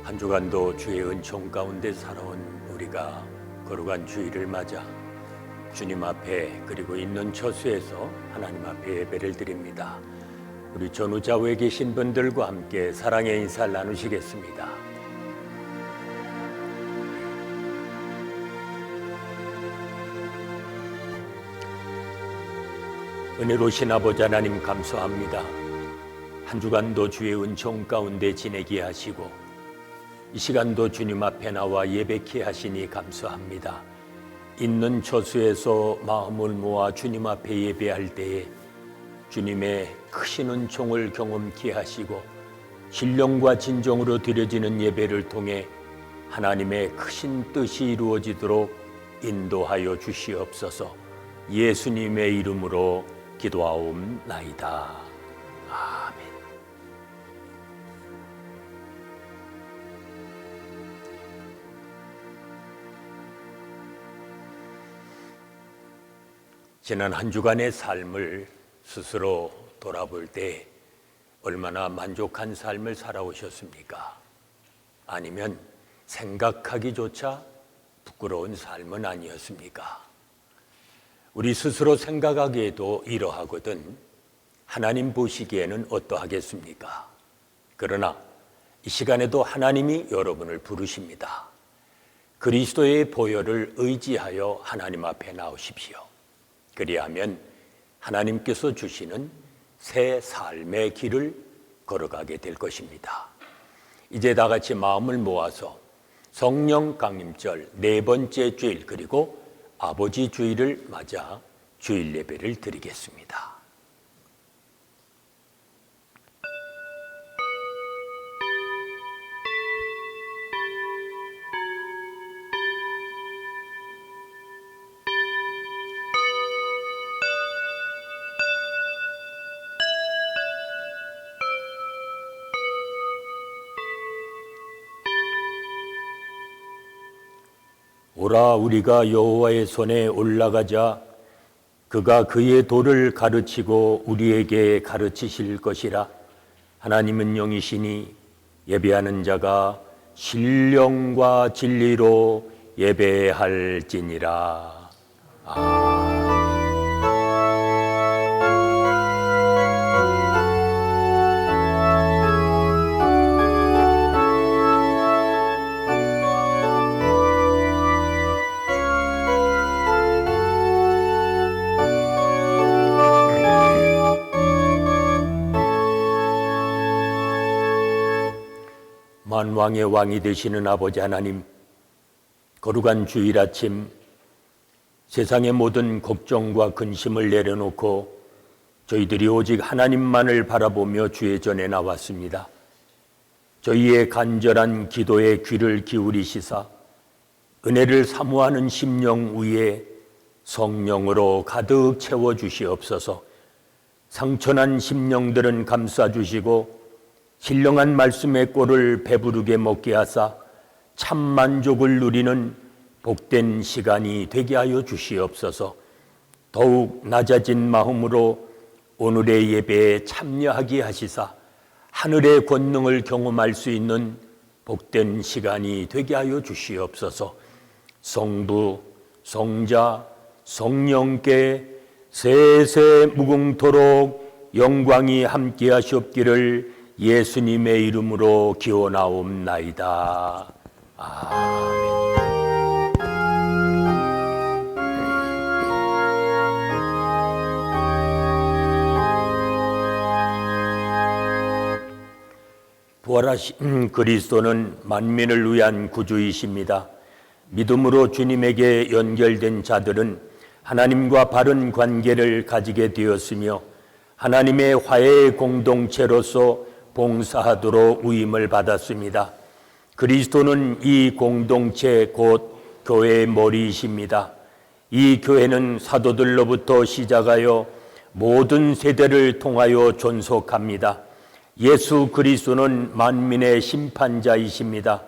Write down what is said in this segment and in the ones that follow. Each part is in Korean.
한 주간도 주의 은총 가운데 살아온 우리가 거룩한 주일을 맞아 주님 앞에 그리고 있는 처소에서 하나님 앞에 예배를 드립니다. 우리 전후좌우에 계신 분들과 함께 사랑의 인사를 나누시겠습니다. 은혜로우신 아버지 하나님 감사합니다. 한 주간도 주의 은총 가운데 지내게 하시고 이 시간도 주님 앞에 나와 예배케 하시니 감사합니다. 있는 처소에서 마음을 모아 주님 앞에 예배할 때에 주님의 크신 은총을 경험케 하시고 신령과 진정으로 드려지는 예배를 통해 하나님의 크신 뜻이 이루어지도록 인도하여 주시옵소서. 예수님의 이름으로 기도하옵나이다. 아멘. 지난 한 주간의 삶을 스스로 돌아볼 때 얼마나 만족한 삶을 살아오셨습니까? 아니면 생각하기조차 부끄러운 삶은 아니었습니까? 우리 스스로 생각하기에도 이러하거든 하나님 보시기에는 어떠하겠습니까? 그러나 이 시간에도 하나님이 여러분을 부르십니다. 그리스도의 보혈을 의지하여 하나님 앞에 나오십시오. 그리하면 하나님께서 주시는 새 삶의 길을 걸어가게 될 것입니다. 이제 다 같이 마음을 모아서 성령 강림절 네 번째 주일 그리고 아버지 주일을 맞아 주일 예배를 드리겠습니다. 오라 우리가 여호와의 손에 올라가자. 그가 그의 도를 가르치고 우리에게 가르치실 것이라. 하나님은 영이시니 예배하는 자가 신령과 진리로 예배할지니라. 아멘. 만왕의 왕이 되시는 아버지 하나님, 거룩한 주일 아침 세상의 모든 걱정과 근심을 내려놓고 저희들이 오직 하나님만을 바라보며 주의 전에 나왔습니다. 저희의 간절한 기도에 귀를 기울이시사 은혜를 사모하는 심령 위에 성령으로 가득 채워주시옵소서. 상처난 심령들은 감싸주시고 신령한 말씀의 꼴을 배부르게 먹게 하사 참 만족을 누리는 복된 시간이 되게 하여 주시옵소서. 더욱 낮아진 마음으로 오늘의 예배에 참여하게 하시사 하늘의 권능을 경험할 수 있는 복된 시간이 되게 하여 주시옵소서. 성부, 성자, 성령께 세세 무궁토록 영광이 함께 하시옵기를 예수님의 이름으로 기원하옵나이다. 아멘. 부활하신 그리스도는 만민을 위한 구주이십니다. 믿음으로 주님에게 연결된 자들은 하나님과 바른 관계를 가지게 되었으며 하나님의 화해의 공동체로서 봉사하도록 위임을 받았습니다. 그리스도는 이 공동체 곧 교회의 머리이십니다. 이 교회는 사도들로부터 시작하여 모든 세대를 통하여 존속합니다. 예수 그리스도는 만민의 심판자이십니다.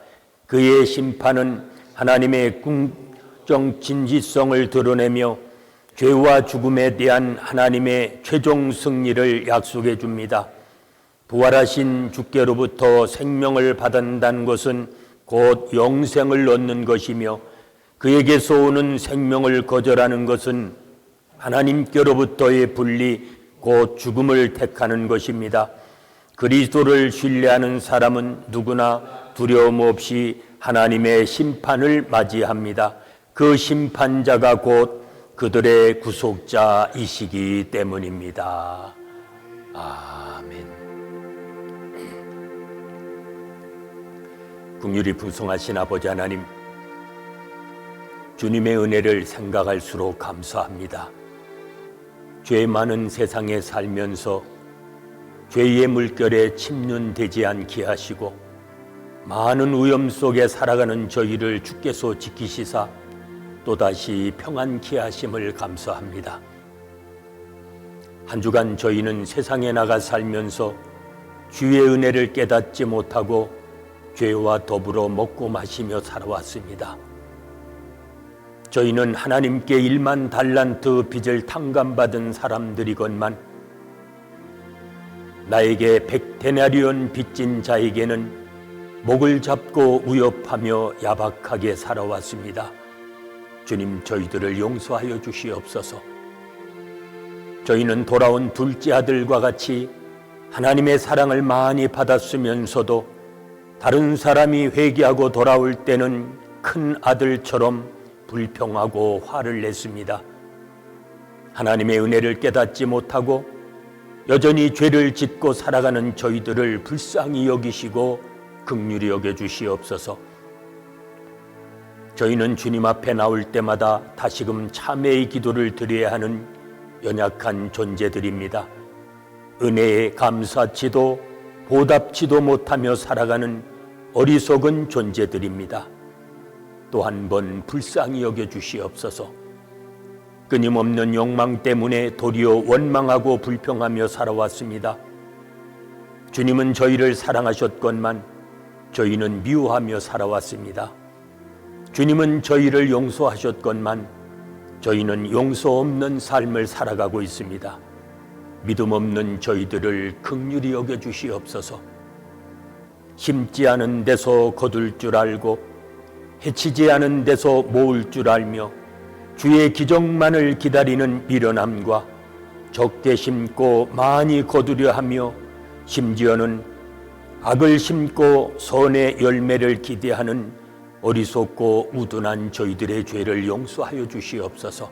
그의 심판은 하나님의 공정 진지성을 드러내며 죄와 죽음에 대한 하나님의 최종 승리를 약속해 줍니다. 부활하신 주께로부터 생명을 받는다는 것은 곧 영생을 얻는 것이며, 그에게서 오는 생명을 거절하는 것은 하나님께로부터의 분리, 곧 죽음을 택하는 것입니다. 그리스도를 신뢰하는 사람은 누구나 두려움 없이 하나님의 심판을 맞이합니다. 그 심판자가 곧 그들의 구속자이시기 때문입니다. 아멘. 긍휼이 풍성하신 아버지 하나님, 주님의 은혜를 생각할수록 감사합니다. 죄 많은 세상에 살면서 죄의 물결에 침륜되지 않게 하시고 많은 위험 속에 살아가는 저희를 주께서 지키시사 또다시 평안케 하심을 감사합니다. 한 주간 저희는 세상에 나가 살면서 주의 은혜를 깨닫지 못하고 죄와 더불어 먹고 마시며 살아왔습니다. 저희는 하나님께 1만 달란트 빚을 탕감받은 사람들이건만 나에게 100데나리온 빚진 자에게는 목을 잡고 위협하며 야박하게 살아왔습니다. 주님, 저희들을 용서하여 주시옵소서. 저희는 돌아온 둘째 아들과 같이 하나님의 사랑을 많이 받았으면서도 다른 사람이 회개하고 돌아올 때는 큰 아들처럼 불평하고 화를 냈습니다. 하나님의 은혜를 깨닫지 못하고 여전히 죄를 짓고 살아가는 저희들을 불쌍히 여기시고 긍휼히 여겨주시옵소서. 저희는 주님 앞에 나올 때마다 다시금 참회의 기도를 드려야 하는 연약한 존재들입니다. 은혜에 감사치도 보답치도 못하며 살아가는 어리석은 존재들입니다. 또 한 번 불쌍히 여겨주시옵소서. 끊임없는 욕망 때문에 도리어 원망하고 불평하며 살아왔습니다. 주님은 저희를 사랑하셨건만 저희는 미워하며 살아왔습니다. 주님은 저희를 용서하셨건만 저희는 용서 없는 삶을 살아가고 있습니다. 믿음 없는 저희들을 긍휼히 여겨주시옵소서. 심지 않은 데서 거둘 줄 알고 해치지 않은 데서 모을 줄 알며 주의 기적만을 기다리는 미련함과 적게 심고 많이 거두려 하며 심지어는 악을 심고 선의 열매를 기대하는 어리석고 우둔한 저희들의 죄를 용서하여 주시옵소서.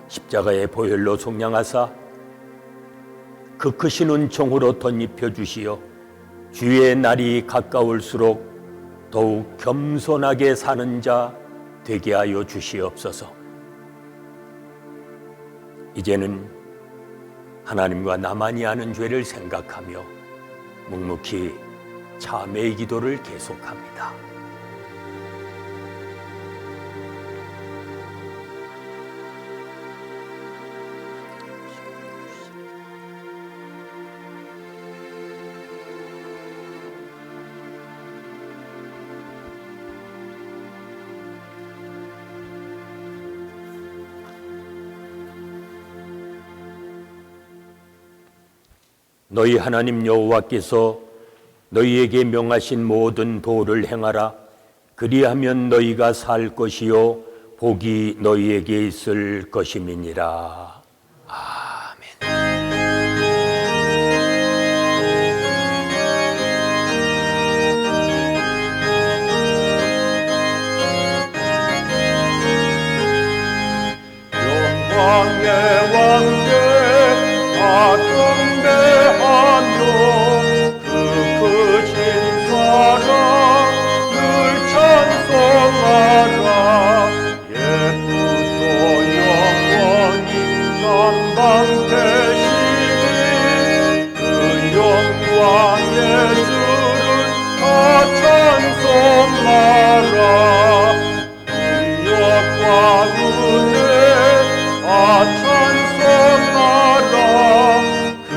십자가의 보혈로 속량하사 그 크신 은총으로 덧입혀 주시어 주의 날이 가까울수록 더욱 겸손하게 사는 자 되게 하여 주시옵소서. 이제는 하나님과 나만이 아는 죄를 생각하며 묵묵히 참회의 기도를 계속합니다. 너희 하나님 여호와께서 너희에게 명하신 모든 도를 행하라. 그리하면 너희가 살 것이요 복이 너희에게 있을 것임이니라. 영광의 왕께 다 경배하며 그 크신 사랑 늘 찬송하라. 예쁘소 영원히 전방 되시니 그 영광의 주를 다 찬송하라. 능력과 은혜 다 찬송하라. 그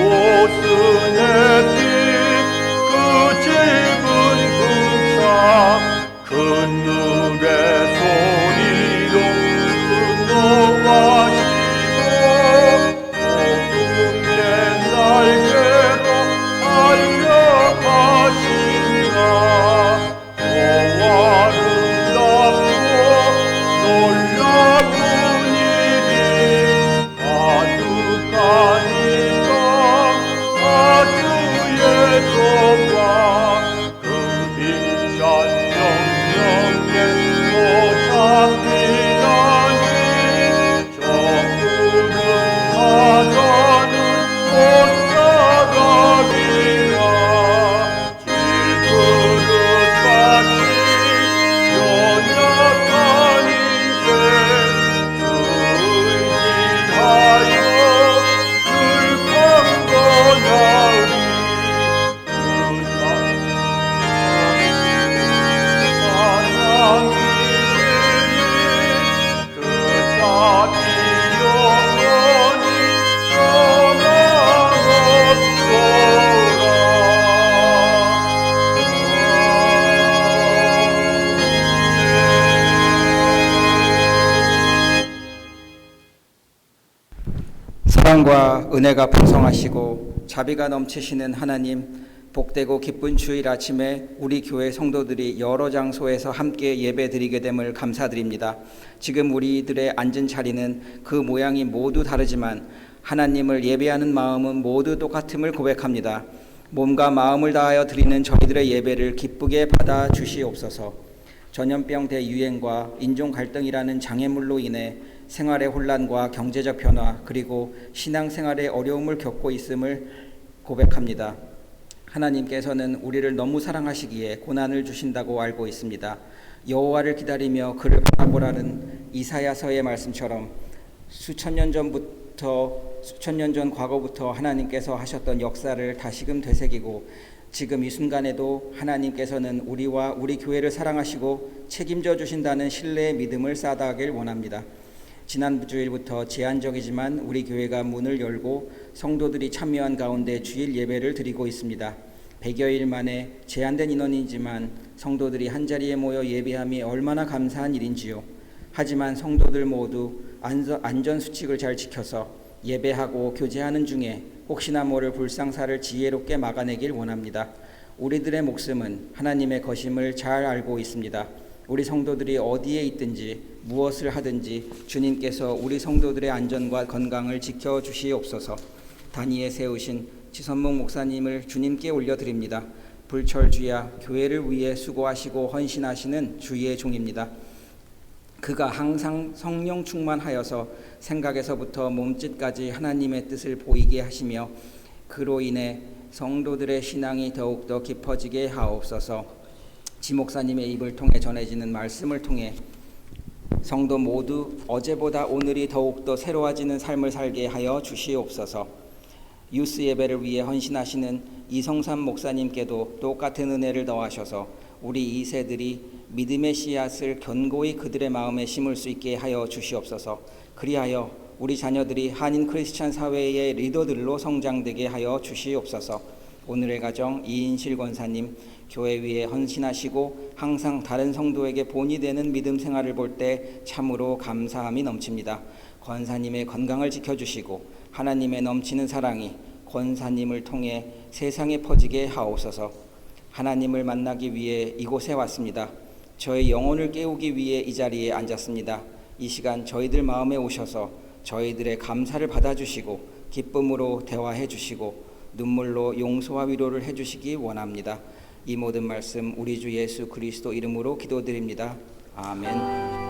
옷은 햇빛 그 집은 궁창 그늘의 소리로 근호하시고 복음의 날개로 사랑과 은혜가 풍성하시고 자비가 넘치시는 하나님, 복되고 기쁜 주일 아침에 우리 교회 성도들이 여러 장소에서 함께 예배드리게 됨을 감사드립니다. 지금 우리들의 앉은 자리는 그 모양이 모두 다르지만 하나님을 예배하는 마음은 모두 똑같음을 고백합니다. 몸과 마음을 다하여 드리는 저희들의 예배를 기쁘게 받아 주시옵소서. 전염병 대유행과 인종 갈등이라는 장애물로 인해 생활의 혼란과 경제적 변화, 그리고 신앙생활의 어려움을 겪고 있음을 고백합니다. 하나님께서는 우리를 너무 사랑하시기에 고난을 주신다고 알고 있습니다. 여호와를 기다리며 그를 바라보라는 이사야서의 말씀처럼 수천 년 전 과거부터 하나님께서 하셨던 역사를 다시금 되새기고 지금 이 순간에도 하나님께서는 우리와 우리 교회를 사랑하시고 책임져 주신다는 신뢰의 믿음을 쌓아가길 원합니다. 지난 주일부터 제한적이지만 우리 교회가 문을 열고 성도들이 참여한 가운데 주일 예배를 드리고 있습니다. 100여일 만에 제한된 인원이지만 성도들이 한자리에 모여 예배함이 얼마나 감사한 일인지요. 하지만 성도들 모두 안전수칙을 잘 지켜서 예배하고 교제하는 중에 혹시나 모를 불상사를 지혜롭게 막아내길 원합니다. 우리들의 목숨은 하나님의 것임을 잘 알고 있습니다. 우리 성도들이 어디에 있든지 무엇을 하든지 주님께서 우리 성도들의 안전과 건강을 지켜주시옵소서. 단위에 세우신 지선목 목사님을 주님께 올려드립니다. 불철주야 교회를 위해 수고하시고 헌신하시는 주의 종입니다. 그가 항상 성령 충만하여서 생각에서부터 몸짓까지 하나님의 뜻을 보이게 하시며 그로 인해 성도들의 신앙이 더욱더 깊어지게 하옵소서. 지 목사님의 입을 통해 전해지는 말씀을 통해 성도 모두 어제보다 오늘이 더욱더 새로워지는 삶을 살게 하여 주시옵소서. 유스 예배를 위해 헌신하시는 이성삼 목사님께도 똑같은 은혜를 더하셔서 우리 2세들이 믿음의 씨앗을 견고히 그들의 마음에 심을 수 있게 하여 주시옵소서. 그리하여 우리 자녀들이 한인 크리스찬 사회의 리더들로 성장되게 하여 주시옵소서. 오늘의 가정 이인실 권사님, 교회 위에 헌신하시고 항상 다른 성도에게 본이 되는 믿음 생활을 볼 때 참으로 감사함이 넘칩니다. 권사님의 건강을 지켜주시고 하나님의 넘치는 사랑이 권사님을 통해 세상에 퍼지게 하옵소서. 하나님을 만나기 위해 이곳에 왔습니다. 저의 영혼을 깨우기 위해 이 자리에 앉았습니다. 이 시간 저희들 마음에 오셔서 저희들의 감사를 받아주시고 기쁨으로 대화해 주시고 눈물로 용서와 위로를 해주시기 원합니다. 이 모든 말씀 우리 주 예수 그리스도 이름으로 기도드립니다. 아멘.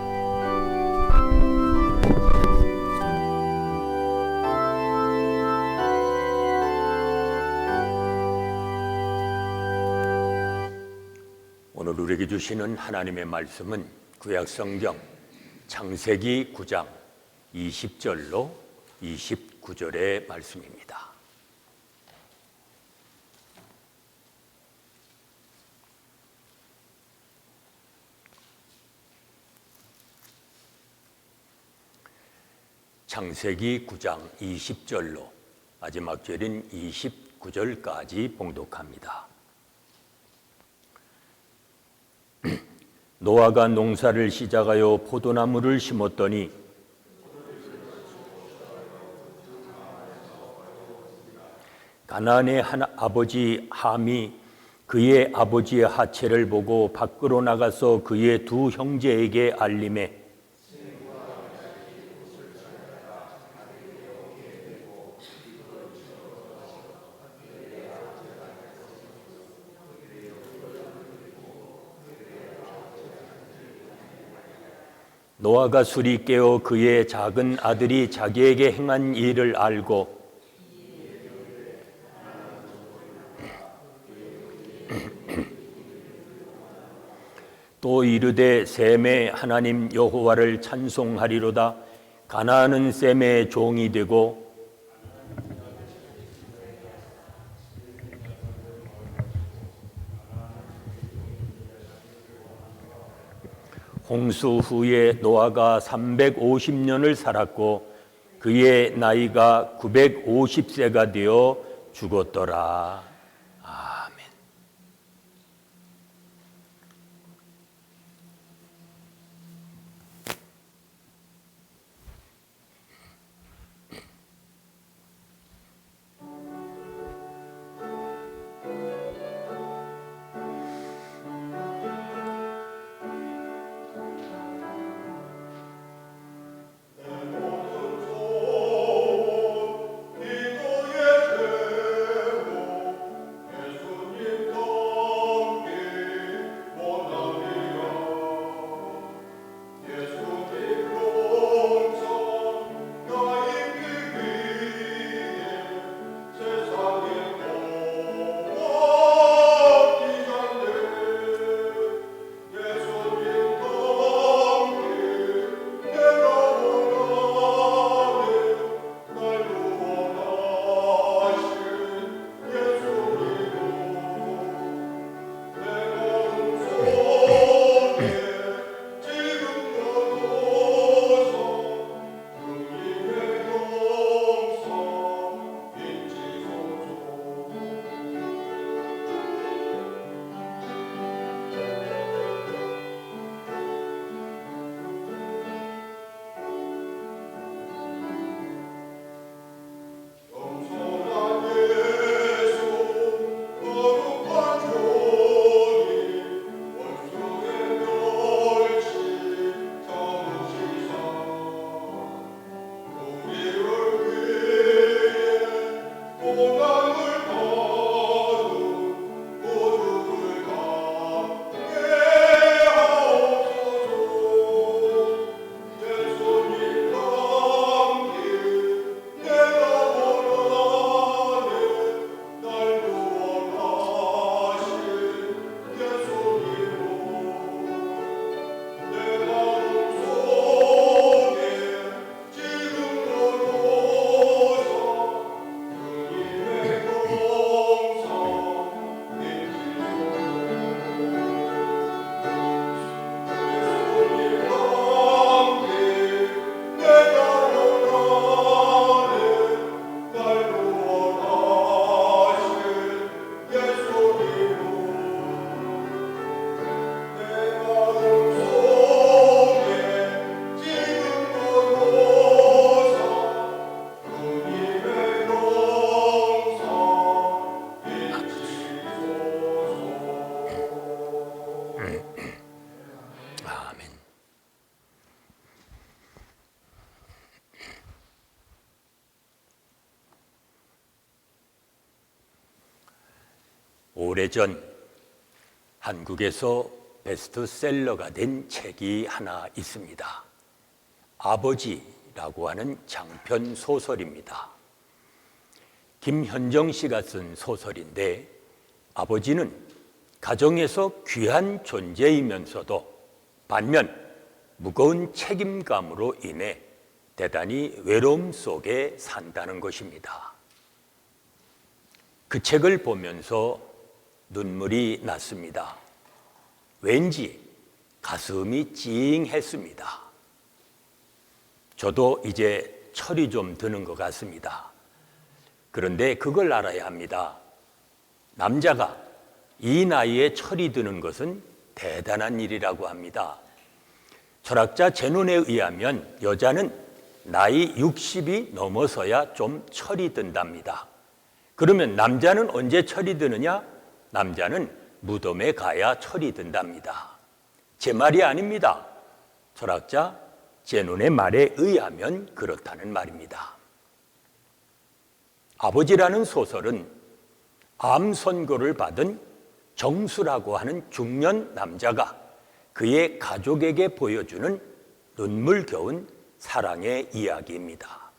오늘 우리에게 주시는 하나님의 말씀은 구약성경 창세기 9장 20절로 29절의 말씀입니다. 창세기 9장 20절로 마지막 절인 29절까지 봉독합니다. 노아가 농사를 시작하여 포도나무를 심었더니 가나안의 한 아버지 함이 그의 아버지의 하체를 보고 밖으로 나가서 그의 두 형제에게 알림해 노아가 술이 깨어 그의 작은 아들이 자기에게 행한 일을 알고 또 이르되 셈의 하나님 여호와를 찬송하리로다. 가나안은 셈의 종이 되고 홍수 후에 노아가 350년을 살았고 그의 나이가 950세가 되어 죽었더라. 아멘. 오래전 한국에서 베스트셀러가 된 책이 하나 있습니다. 아버지라고 하는 장편 소설입니다. 김현정 씨가 쓴 소설인데, 아버지는 가정에서 귀한 존재이면서도 반면 무거운 책임감으로 인해 대단히 외로움 속에 산다는 것입니다. 그 책을 보면서 눈물이 났습니다. 왠지 가슴이 찡했습니다. 저도 이제 철이 좀 드는 것 같습니다. 그런데 그걸 알아야 합니다. 남자가 이 나이에 철이 드는 것은 대단한 일이라고 합니다. 철학자 제논에 의하면 여자는 나이 60이 넘어서야 좀 철이 든답니다. 그러면 남자는 언제 철이 드느냐? 남자는 무덤에 가야 철이 든답니다. 제 말이 아닙니다. 철학자 제논의 말에 의하면 그렇다는 말입니다. 아버지라는 소설은 암 선고를 받은 정수라고 하는 중년 남자가 그의 가족에게 보여주는 눈물겨운 사랑의 이야기입니다.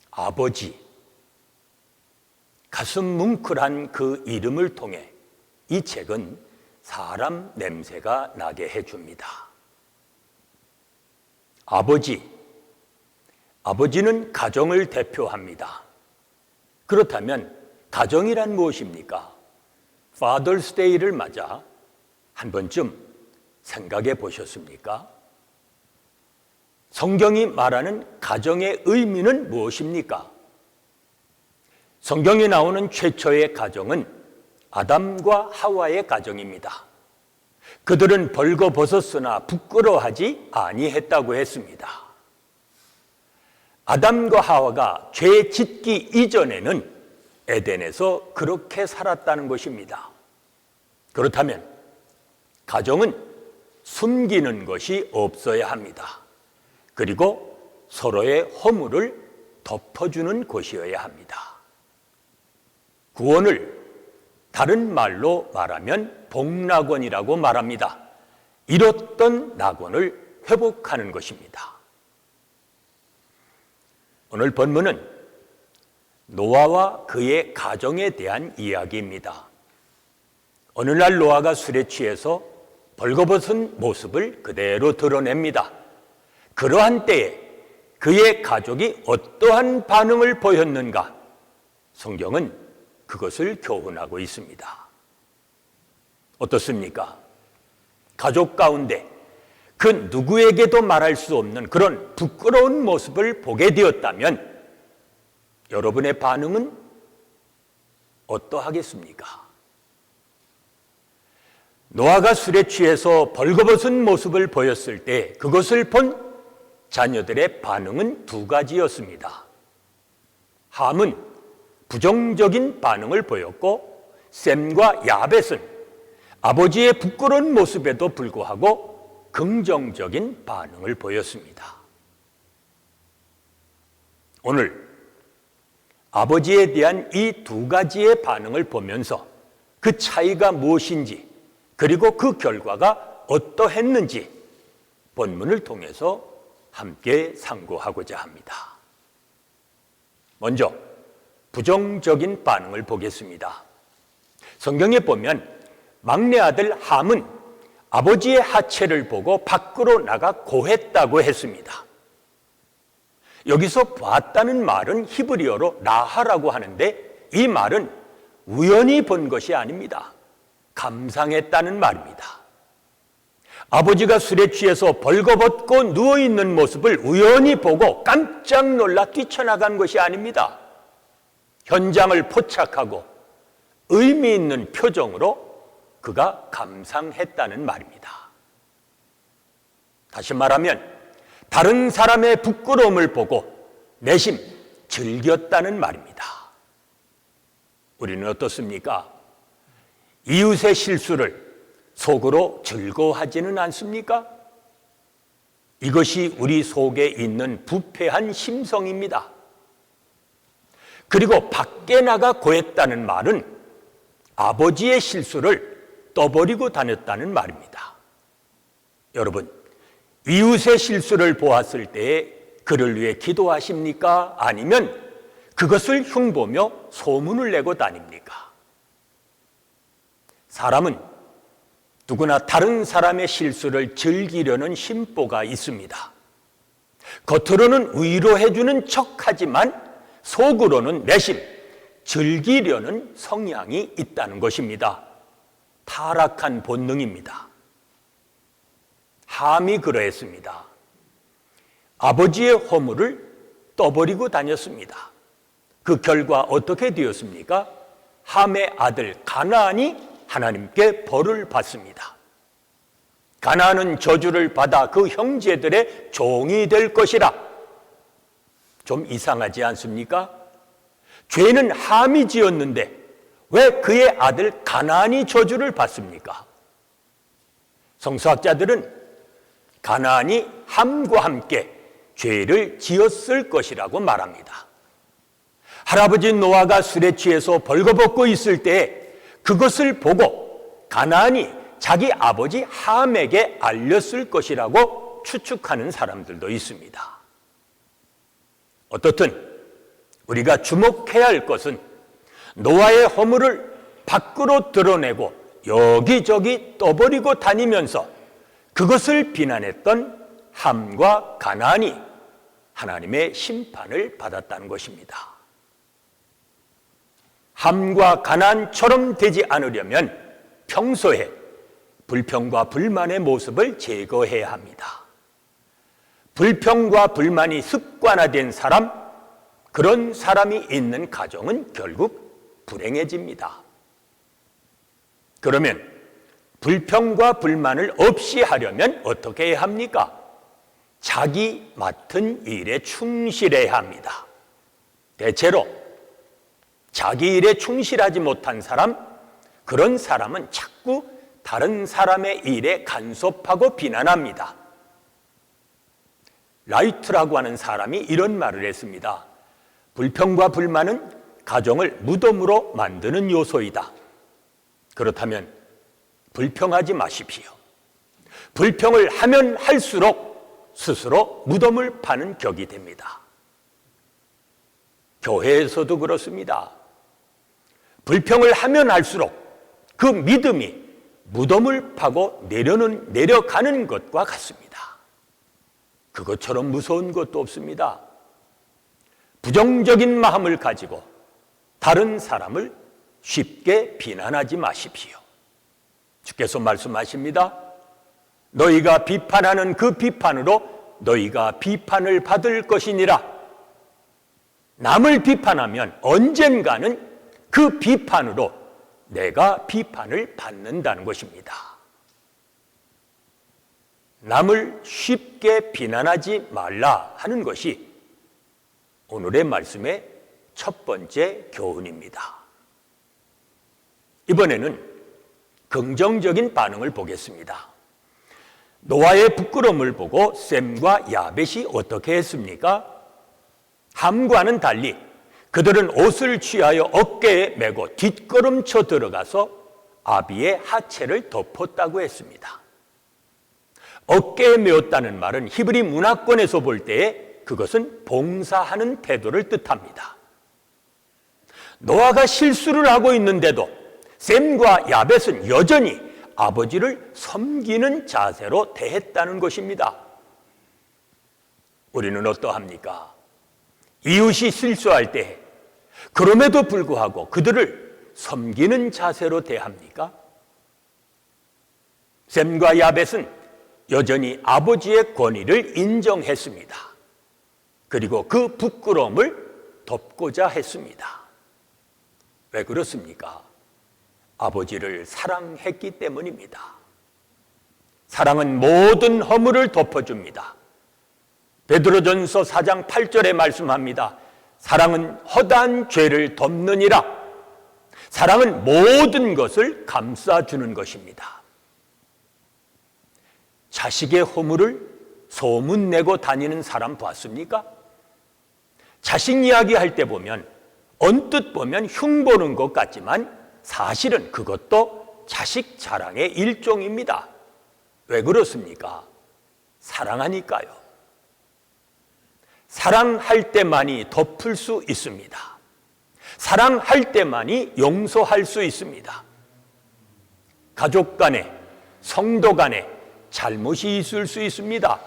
아버지, 가슴 뭉클한 그 이름을 통해 이 책은 사람 냄새가 나게 해줍니다. 아버지는 가정을 대표합니다. 그렇다면 가정이란 무엇입니까? Father's Day를 맞아 한 번쯤 생각해 보셨습니까? 성경이 말하는 가정의 의미는 무엇입니까? 성경에 나오는 최초의 가정은 아담과 하와의 가정입니다. 그들은 벌거벗었으나 부끄러워하지 아니했다고 했습니다. 아담과 하와가 죄 짓기 이전에는 에덴에서 그렇게 살았다는 것입니다. 그렇다면 가정은 숨기는 것이 없어야 합니다. 그리고 서로의 허물을 덮어주는 곳이어야 합니다. 구원을 다른 말로 말하면 복낙원이라고 말합니다. 잃었던 낙원을 회복하는 것입니다. 오늘 본문은 노아와 그의 가정에 대한 이야기입니다. 어느 날 노아가 술에 취해서 벌거벗은 모습을 그대로 드러냅니다. 그러한 때에 그의 가족이 어떠한 반응을 보였는가? 성경은 그것을 교훈하고 있습니다. 어떻습니까? 가족 가운데 그 누구에게도 말할 수 없는 그런 부끄러운 모습을 보게 되었다면 여러분의 반응은 어떠하겠습니까? 노아가 술에 취해서 벌거벗은 모습을 보였을 때 그것을 본 자녀들의 반응은 두 가지였습니다. 함은 부정적인 반응을 보였고 셈과 야벳은 아버지의 부끄러운 모습에도 불구하고 긍정적인 반응을 보였습니다. 오늘 아버지에 대한 이 두 가지의 반응을 보면서 그 차이가 무엇인지 그리고 그 결과가 어떠했는지 본문을 통해서 함께 상고하고자 합니다. 먼저 부정적인 반응을 보겠습니다. 성경에 보면 막내 아들 함은 아버지의 하체를 보고 밖으로 나가 고했다고 했습니다. 여기서 봤다는 말은 히브리어로 라하라고 하는데 이 말은 우연히 본 것이 아닙니다. 감상했다는 말입니다. 아버지가 술에 취해서 벌거벗고 누워있는 모습을 우연히 보고 깜짝 놀라 뛰쳐나간 것이 아닙니다. 현장을 포착하고 의미 있는 표정으로 그가 감상했다는 말입니다. 다시 말하면 다른 사람의 부끄러움을 보고 내심 즐겼다는 말입니다. 우리는 어떻습니까? 이웃의 실수를 속으로 즐거워하지는 않습니까? 이것이 우리 속에 있는 부패한 심성입니다. 그리고 밖에 나가 고했다는 말은 아버지의 실수를 떠버리고 다녔다는 말입니다. 여러분, 이웃의 실수를 보았을 때 그를 위해 기도하십니까? 아니면 그것을 흉보며 소문을 내고 다닙니까? 사람은 누구나 다른 사람의 실수를 즐기려는 심보가 있습니다. 겉으로는 위로해주는 척하지만 속으로는 내심 즐기려는 성향이 있다는 것입니다. 타락한 본능입니다. 함이 그러했습니다. 아버지의 허물을 떠버리고 다녔습니다. 그 결과 어떻게 되었습니까? 함의 아들 가나안이 하나님께 벌을 받습니다. 가나안은 저주를 받아 그 형제들의 종이 될 것이라. 좀 이상하지 않습니까? 죄는 함이 지었는데 왜 그의 아들 가나안이 저주를 받습니까? 성서학자들은 가나안이 함과 함께 죄를 지었을 것이라고 말합니다. 할아버지 노아가 술에 취해서 벌거벗고 있을 때 그것을 보고 가나안이 자기 아버지 함에게 알렸을 것이라고 추측하는 사람들도 있습니다. 어떻든 우리가 주목해야 할 것은 노아의 허물을 밖으로 드러내고 여기저기 떠버리고 다니면서 그것을 비난했던 함과 가나안이 하나님의 심판을 받았다는 것입니다. 함과 가나안처럼 되지 않으려면 평소에 불평과 불만의 모습을 제거해야 합니다. 불평과 불만이 습관화된 사람, 그런 사람이 있는 가정은 결국 불행해집니다. 그러면 불평과 불만을 없이 하려면 어떻게 해야 합니까? 자기 맡은 일에 충실해야 합니다. 대체로 자기 일에 충실하지 못한 사람, 그런 사람은 자꾸 다른 사람의 일에 간섭하고 비난합니다. 라이트라고 하는 사람이 이런 말을 했습니다. 불평과 불만은 가정을 무덤으로 만드는 요소이다. 그렇다면 불평하지 마십시오. 불평을 하면 할수록 스스로 무덤을 파는 격이 됩니다. 교회에서도 그렇습니다. 불평을 하면 할수록 그 믿음이 무덤을 파고 내려가는 것과 같습니다. 그것처럼 무서운 것도 없습니다. 부정적인 마음을 가지고 다른 사람을 쉽게 비난하지 마십시오. 주께서 말씀하십니다. 너희가 비판하는 그 비판으로 너희가 비판을 받을 것이니라. 남을 비판하면 언젠가는 그 비판으로 내가 비판을 받는다는 것입니다. 남을 쉽게 비난하지 말라 하는 것이 오늘의 말씀의 첫 번째 교훈입니다. 이번에는 긍정적인 반응을 보겠습니다. 노아의 부끄러움을 보고 셈과 야벳이 어떻게 했습니까? 함과는 달리 그들은 옷을 취하여 어깨에 메고 뒷걸음쳐 들어가서 아비의 하체를 덮었다고 했습니다. 어깨에 메었다는 말은 히브리 문화권에서 볼 때에 그것은 봉사하는 태도를 뜻합니다. 노아가 실수를 하고 있는데도 셈과 야벳은 여전히 아버지를 섬기는 자세로 대했다는 것입니다. 우리는 어떠합니까? 이웃이 실수할 때 그럼에도 불구하고 그들을 섬기는 자세로 대합니까? 셈과 야벳은 여전히 아버지의 권위를 인정했습니다. 그리고 그 부끄러움을 덮고자 했습니다. 왜 그렇습니까? 아버지를 사랑했기 때문입니다. 사랑은 모든 허물을 덮어줍니다. 베드로전서 4장 8절에 말씀합니다. 사랑은 허다한 죄를 덮느니라. 사랑은 모든 것을 감싸주는 것입니다. 자식의 허물을 소문내고 다니는 사람 봤습니까? 자식 이야기할 때 보면 언뜻 보면 흉보는 것 같지만 사실은 그것도 자식 자랑의 일종입니다. 왜 그렇습니까? 사랑하니까요. 사랑할 때만이 덮을 수 있습니다. 사랑할 때만이 용서할 수 있습니다. 가족 간에, 성도 간에 잘못이 있을 수 있습니다.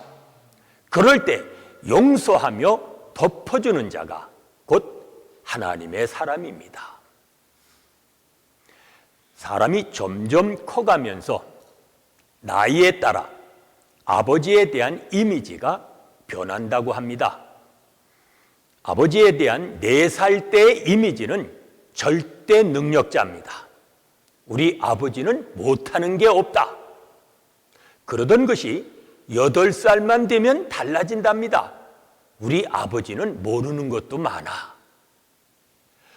그럴 때 용서하며 덮어주는 자가 곧 하나님의 사람입니다. 사람이 점점 커가면서 나이에 따라 아버지에 대한 이미지가 변한다고 합니다. 아버지에 대한 4살 때의 이미지는 절대 능력자입니다. 우리 아버지는 못하는 게 없다. 그러던 것이 8살만 되면 달라진답니다. 우리 아버지는 모르는 것도 많아.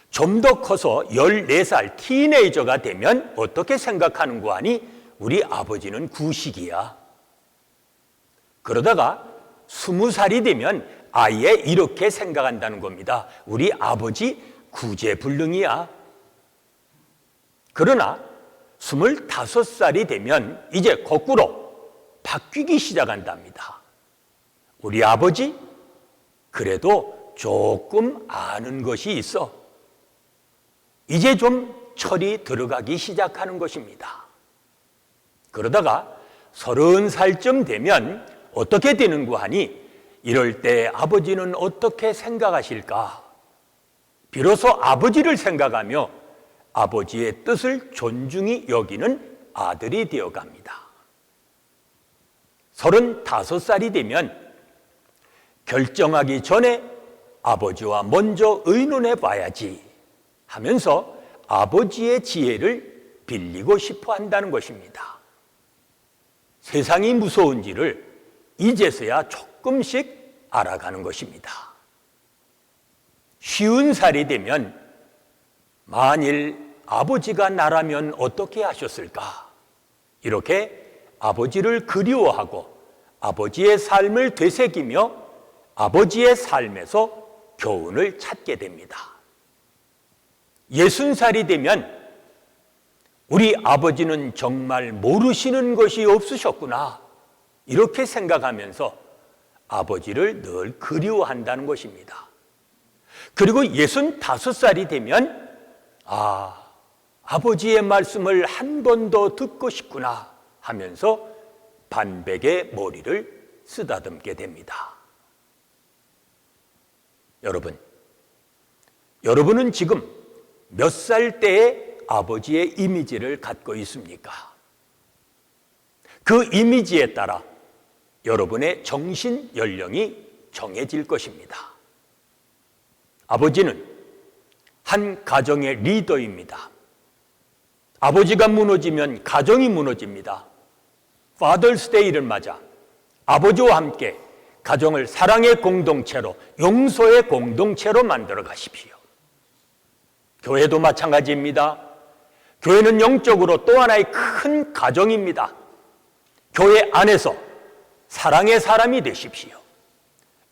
좀 더 커서 14살 티네이저가 되면 어떻게 생각하는 거 아니? 우리 아버지는 구식이야. 그러다가 20살이 되면 아예 이렇게 생각한다는 겁니다. 우리 아버지 구제불능이야. 그러나 25살이 되면 이제 거꾸로 바뀌기 시작한답니다. 우리 아버지 그래도 조금 아는 것이 있어. 이제 좀 철이 들어가기 시작하는 것입니다. 그러다가 30살쯤 되면 어떻게 되는고 하니 이럴 때 아버지는 어떻게 생각하실까? 비로소 아버지를 생각하며 아버지의 뜻을 존중히 여기는 아들이 되어갑니다. 35살이 되면 결정하기 전에 아버지와 먼저 의논해 봐야지 하면서 아버지의 지혜를 빌리고 싶어 한다는 것입니다. 세상이 무서운지를 이제서야 조금씩 알아가는 것입니다. 50살이 되면 만일 아버지가 나라면 어떻게 하셨을까? 이렇게 아버지를 그리워하고 아버지의 삶을 되새기며 아버지의 삶에서 교훈을 찾게 됩니다. 60살이 되면 우리 아버지는 정말 모르시는 것이 없으셨구나. 이렇게 생각하면서 아버지를 늘 그리워한다는 것입니다. 그리고 65살이 되면 아버지의 말씀을 한 번 더 듣고 싶구나 하면서 반백의 머리를 쓰다듬게 됩니다. 여러분은 지금 몇 살 때의 아버지의 이미지를 갖고 있습니까? 그 이미지에 따라 여러분의 정신 연령이 정해질 것입니다. 아버지는 한 가정의 리더입니다. 아버지가 무너지면 가정이 무너집니다. Father's Day를 맞아 아버지와 함께 가정을 사랑의 공동체로, 용서의 공동체로 만들어 가십시오. 교회도 마찬가지입니다. 교회는 영적으로 또 하나의 큰 가정입니다. 교회 안에서 사랑의 사람이 되십시오.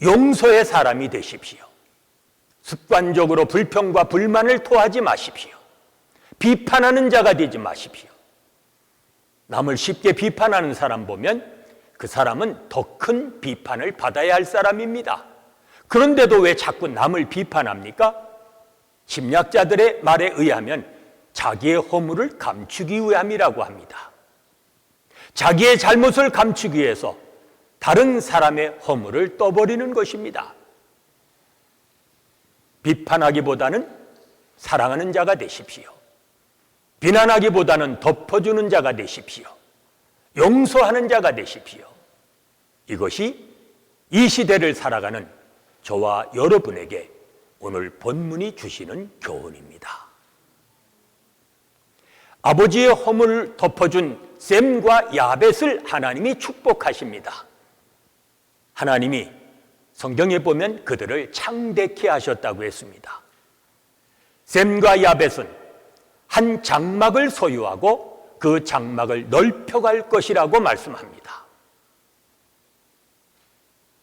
용서의 사람이 되십시오. 습관적으로 불평과 불만을 토하지 마십시오. 비판하는 자가 되지 마십시오. 남을 쉽게 비판하는 사람 보면 그 사람은 더 큰 비판을 받아야 할 사람입니다. 그런데도 왜 자꾸 남을 비판합니까? 심리학자들의 말에 의하면 자기의 허물을 감추기 위함이라고 합니다. 자기의 잘못을 감추기 위해서 다른 사람의 허물을 떠버리는 것입니다. 비판하기보다는 사랑하는 자가 되십시오. 비난하기보다는 덮어주는 자가 되십시오. 용서하는 자가 되십시오. 이것이 이 시대를 살아가는 저와 여러분에게 오늘 본문이 주시는 교훈입니다. 아버지의 허물을 덮어준 셈과 야벳을 하나님이 축복하십니다. 하나님이 성경에 보면 그들을 창대케 하셨다고 했습니다. 셈과 야벳은 한 장막을 소유하고 그 장막을 넓혀갈 것이라고 말씀합니다.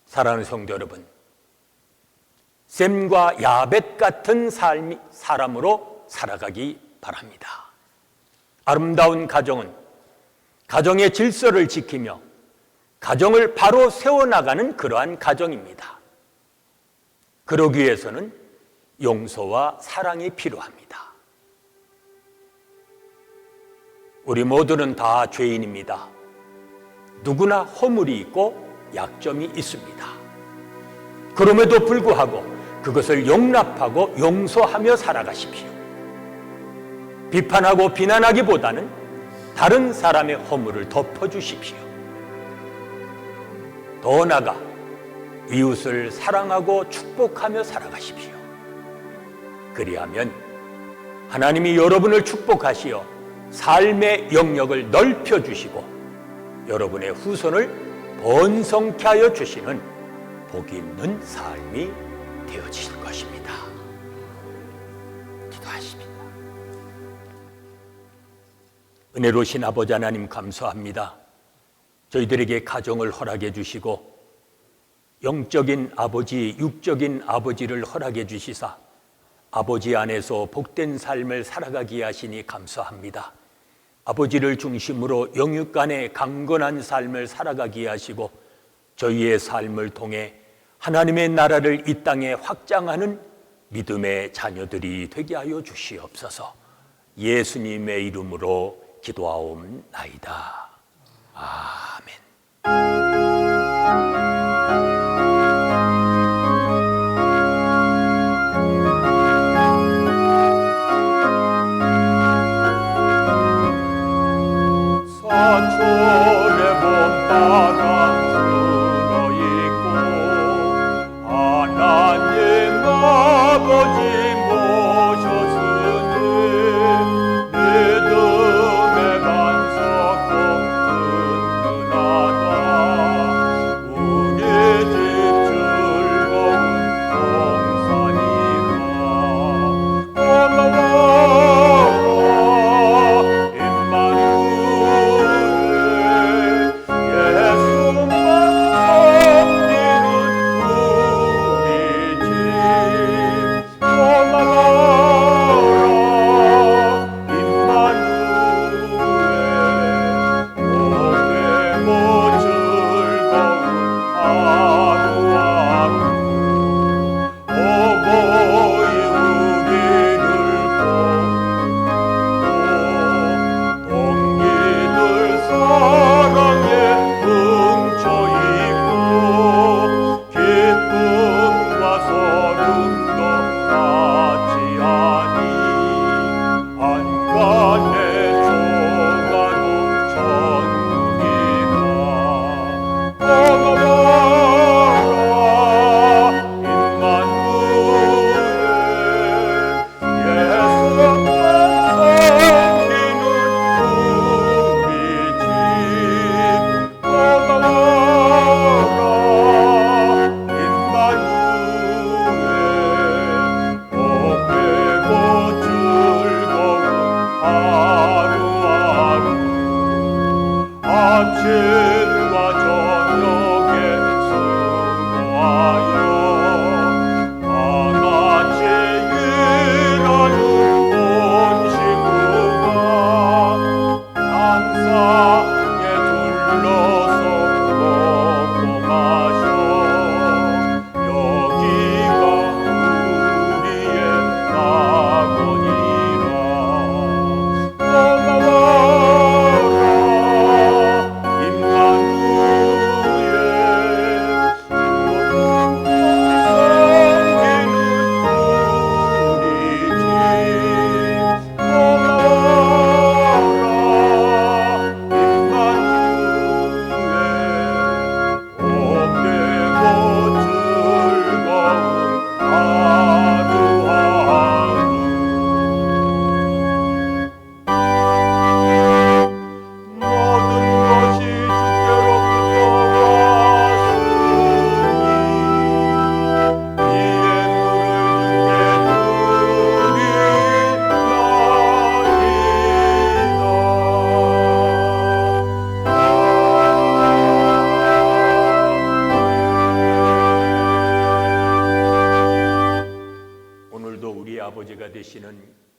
사랑하는 성도 여러분, 셈과 야벳 같은 사람으로 살아가기 바랍니다. 아름다운 가정은 가정의 질서를 지키며 가정을 바로 세워나가는 그러한 가정입니다. 그러기 위해서는 용서와 사랑이 필요합니다. 우리 모두는 다 죄인입니다. 누구나 허물이 있고 약점이 있습니다. 그럼에도 불구하고 그것을 용납하고 용서하며 살아가십시오. 비판하고 비난하기보다는 다른 사람의 허물을 덮어주십시오. 더 나아가 이웃을 사랑하고 축복하며 살아가십시오. 그리하면 하나님이 여러분을 축복하시어 삶의 영역을 넓혀주시고 여러분의 후손을 번성케 하여 주시는 복이 있는 삶이 되어지실 것입니다. 기도하십니다. 은혜로우신 아버지 하나님 감사합니다. 저희들에게 가정을 허락해 주시고 영적인 아버지, 육적인 아버지를 허락해 주시사 아버지 안에서 복된 삶을 살아가게 하시니 감사합니다. 아버지를 중심으로 영육 간의 강건한 삶을 살아가게 하시고 저희의 삶을 통해 하나님의 나라를 이 땅에 확장하는 믿음의 자녀들이 되게 하여 주시옵소서. 예수님의 이름으로 기도하옵나이다. 아멘. 사촌의 봄바람 불어있고 하나님 아버지 모셨으니 믿음의 반석도 든든하다. 우리 집 즐거운 동산이라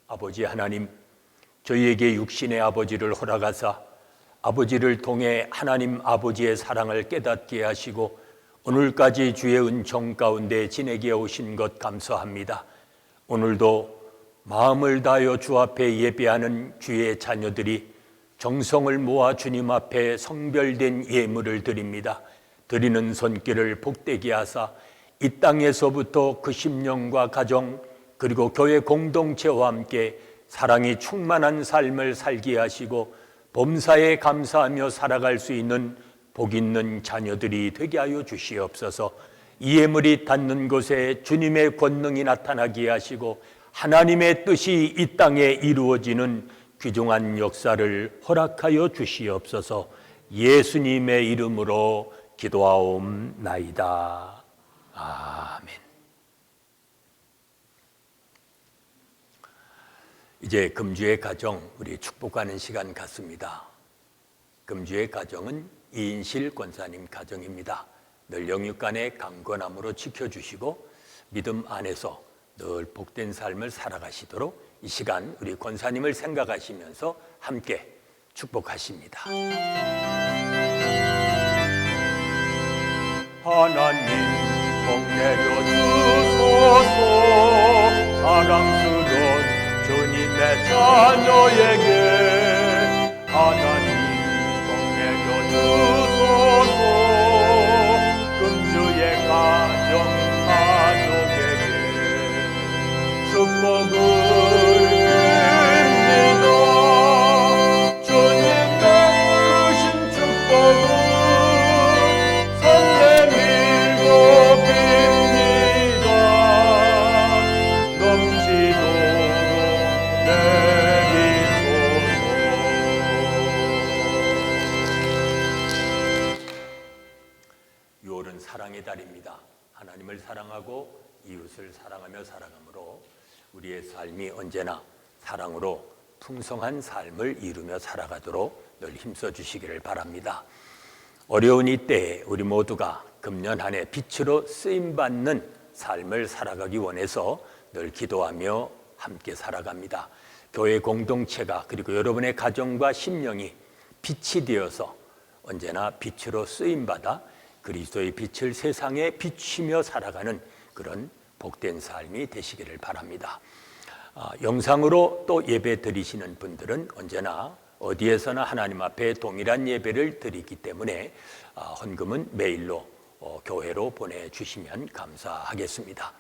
아버지 하나님, 저희에게 육신의 아버지를 허락하사 아버지를 통해 하나님 아버지의 사랑을 깨닫게 하시고 오늘까지 주의 은총 가운데 지내게 오신 것 감사합니다. 오늘도 마음을 다하여 주 앞에 예배하는 주의 자녀들이 정성을 모아 주님 앞에 성별된 예물을 드립니다. 드리는 손길을 복되게 하사 이 땅에서부터 그 심령과 가정 그리고 교회 공동체와 함께 사랑이 충만한 삶을 살게 하시고 범사에 감사하며 살아갈 수 있는 복 있는 자녀들이 되게 하여 주시옵소서. 이 예물이 닿는 곳에 주님의 권능이 나타나게 하시고 하나님의 뜻이 이 땅에 이루어지는 귀중한 역사를 허락하여 주시옵소서. 예수님의 이름으로 기도하옵나이다. 아멘. 이제 금주의 가정 우리 축복하는 시간 같습니다. 금주의 가정은 이인실 권사님 가정입니다. 늘 영육간의 강건함으로 지켜주시고 믿음 안에서 늘 복된 삶을 살아가시도록 이 시간 우리 권사님을 생각하시면서 함께 축복하십니다. 하나님 복 내려 주소서. 사랑스러운 주님의 자녀에게 하나님 복 내려 주소서. 금주의 가정 가족에게 축복을 빕니다. 주님의 크신 축복을 손에 밀고 빕니다. 넘치도록 내리소서. 6월은 사랑의 달입니다. 하나님을 사랑하고 이웃을 사랑하며 살아가므로 우리의 삶이 언제나 사랑으로 풍성한 삶을 이루며 살아가도록 늘 힘써 주시기를 바랍니다. 어려운 이때에 우리 모두가 금년 한 해 빛으로 쓰임받는 삶을 살아가기 원해서 늘 기도하며 함께 살아갑니다. 교회 공동체가 그리고 여러분의 가정과 심령이 빛이 되어서 언제나 빛으로 쓰임받아 그리스도의 빛을 세상에 비추며 살아가는 그런 복된 삶이 되시기를 바랍니다. 영상으로 또 예배 드리시는 분들은 언제나 어디에서나 하나님 앞에 동일한 예배를 드리기 때문에 헌금은 메일로 교회로 보내주시면 감사하겠습니다.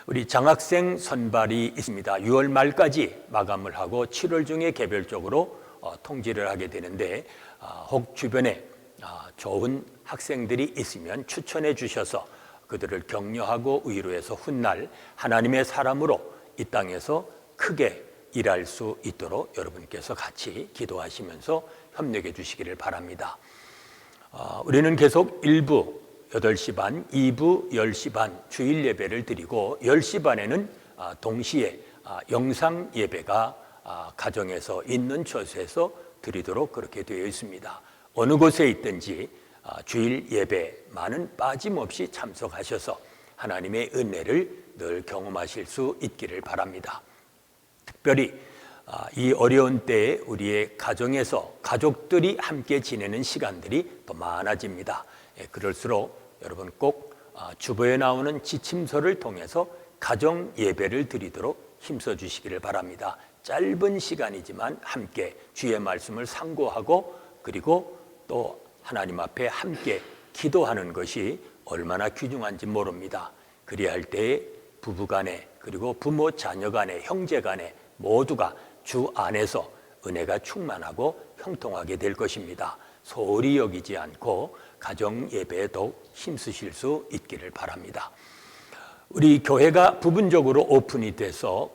우리 장학생 선발이 있습니다. 6월 말까지 마감을 하고 7월 중에 개별적으로 통지를 하게 되는데 혹 주변에 좋은 학생들이 있으면 추천해 주셔서 그들을 격려하고 위로해서 훗날 하나님의 사람으로 이 땅에서 크게 일할 수 있도록 여러분께서 같이 기도하시면서 협력해 주시기를 바랍니다. 우리는 계속 1부 8시 반, 2부 10시 반 주일 예배를 드리고 10시 반에는 동시에 영상 예배가 가정에서 있는 처소에서 드리도록 그렇게 되어 있습니다. 어느 곳에 있든지 주일 예배만은 빠짐없이 참석하셔서 하나님의 은혜를 늘 경험하실 수 있기를 바랍니다. 특별히 이 어려운 때에 우리의 가정에서 가족들이 함께 지내는 시간들이 더 많아집니다. 그럴수록 여러분 꼭 주보에 나오는 지침서를 통해서 가정 예배를 드리도록 힘써 주시기를 바랍니다. 짧은 시간이지만 함께 주의 말씀을 상고하고 그리고 또 하나님 앞에 함께 기도하는 것이 얼마나 귀중한지 모릅니다. 그리할 때에 부부간에 그리고 부모 자녀간에 형제간에 모두가 주 안에서 은혜가 충만하고 형통하게 될 것입니다. 소홀히 여기지 않고 가정 예배에 더욱 힘쓰실 수 있기를 바랍니다. 우리 교회가 부분적으로 오픈이 돼서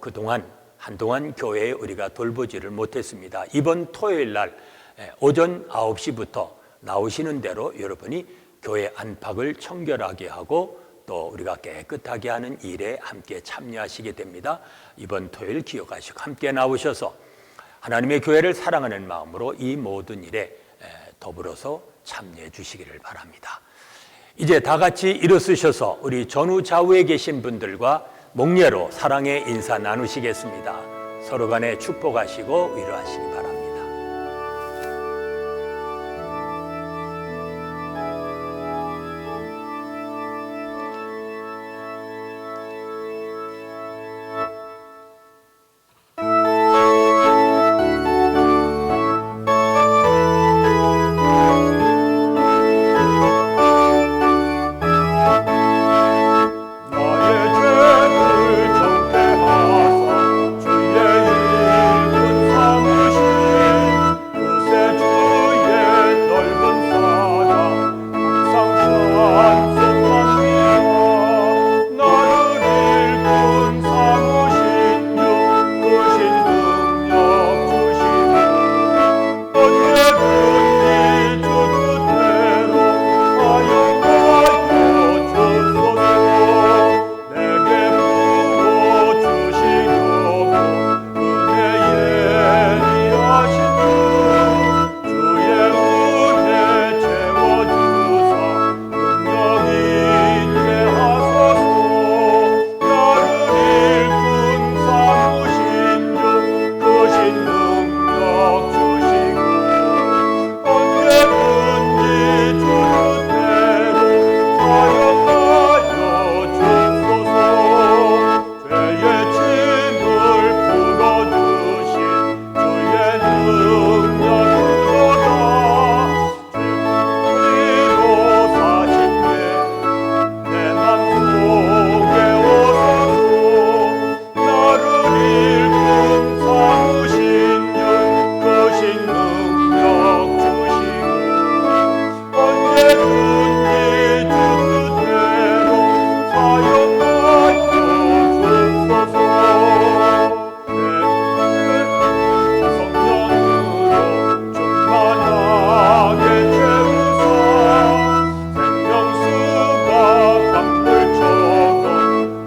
한동안 교회에 우리가 돌보지를 못했습니다. 이번 토요일 날 오전 9시부터 나오시는 대로 여러분이 교회 안팎을 청결하게 하고 또 우리가 깨끗하게 하는 일에 함께 참여하시게 됩니다. 이번 토요일 기억하시고 함께 나오셔서 하나님의 교회를 사랑하는 마음으로 이 모든 일에 더불어서 참여해 주시기를 바랍니다. 이제 다 같이 일어서셔서 우리 전후 좌우에 계신 분들과 목례로 사랑의 인사 나누시겠습니다. 서로 간에 축복하시고 위로하시기 바랍니다. 나의 죄를 정죄하사 주의 이름 삼으신 구세 주의 넓은 사랑 항상 찬송합니다. 나를 일꾼 삼으신 주 크신 능력 주시고 언제든지 주 뜻대로 하여가여 주소서. 내게 부어주시려고 은혜 예리하신 주 주의 은혜 채워주사 능력 있게 하소서. 나를 일꾼 삼으신 주 크신 능력 주시고 언제든지 주 뜻대로 하여가여 주소서. 죄의 짐을 풀어주신 주의 능력으로다. 죄로 사신 내 맘속에 오소서. 나를 일꾼 삼으신 주 크신 능력 주시고 언제든지 주 뜻대로 사용하여 주소서. 성령으로 충만하게 채우사 생명수가 강물처럼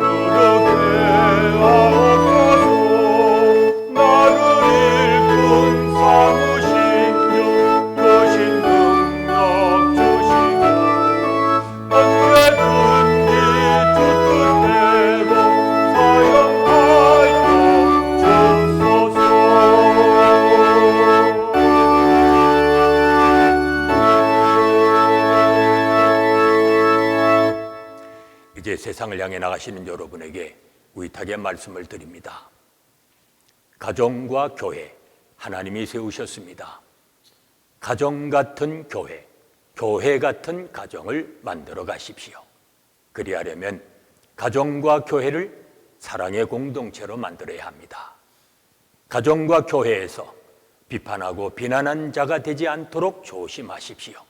흐르게 하옵소서. 나를 일꾼 삼으신 주 크신 능력 주시고 언제든지 주 뜻대로 사용하여 주소서. 이제 세상을 향해 나가시는 여러분에게 위탁의 말씀을 드립니다. 가정과 교회, 하나님이 세우셨습니다. 가정 같은 교회, 교회 같은 가정을 만들어 가십시오. 그리하려면 가정과 교회를 사랑의 공동체로 만들어야 합니다. 가정과 교회에서 비판하고 비난한 자가 되지 않도록 조심하십시오.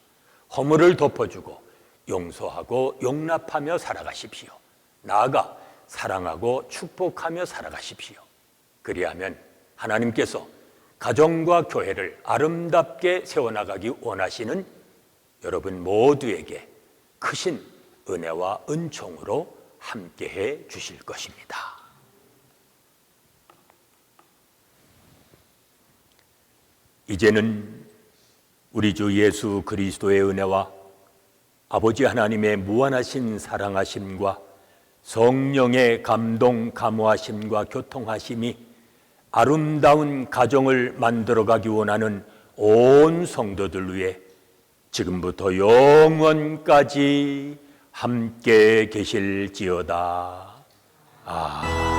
허물을 덮어주고 용서하고 용납하며 살아가십시오. 나아가 사랑하고 축복하며 살아가십시오. 그리하면 하나님께서 가정과 교회를 아름답게 세워나가기 원하시는 여러분 모두에게 크신 은혜와 은총으로 함께해 주실 것입니다. 이제는 우리 주 예수 그리스도의 은혜와 아버지 하나님의 무한하신 사랑하심과 성령의 감동 감화하심과 교통하심이 아름다운 가정을 만들어가기 원하는 온 성도들 위해 지금부터 영원까지 함께 계실지어다. 아멘.